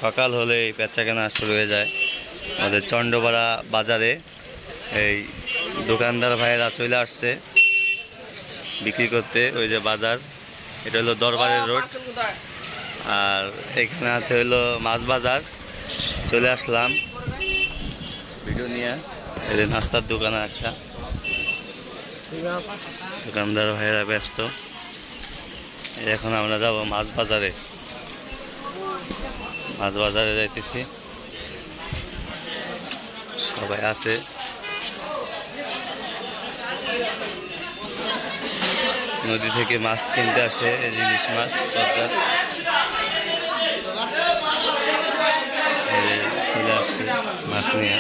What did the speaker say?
সকাল হলেই বেচা কেনা শুরু হয়ে যায় আমাদের চন্ডপাড়া বাজারে। এই দোকানদার ভাইয়েরা চলে আসছে বিক্রি করতে। ওই যে বাজার, এটা হলো দরবারের রোড, আর এখানে আছে হলো মাছ বাজার। চলে আসলাম ভিডিও নিয়ে। এই যে নাস্তার দোকান একটা, দোকানদার ভাইয়েরা ব্যস্ত। এখন আমরা যাব মাছ বাজারে, মাছ বাজারে যাইতেছি, সবাই আছে। নদী থেকে মাছ কিনতে আসে, ইলিশ মাছ, পদ্মার। চলে আসছে মাছ নিয়ে।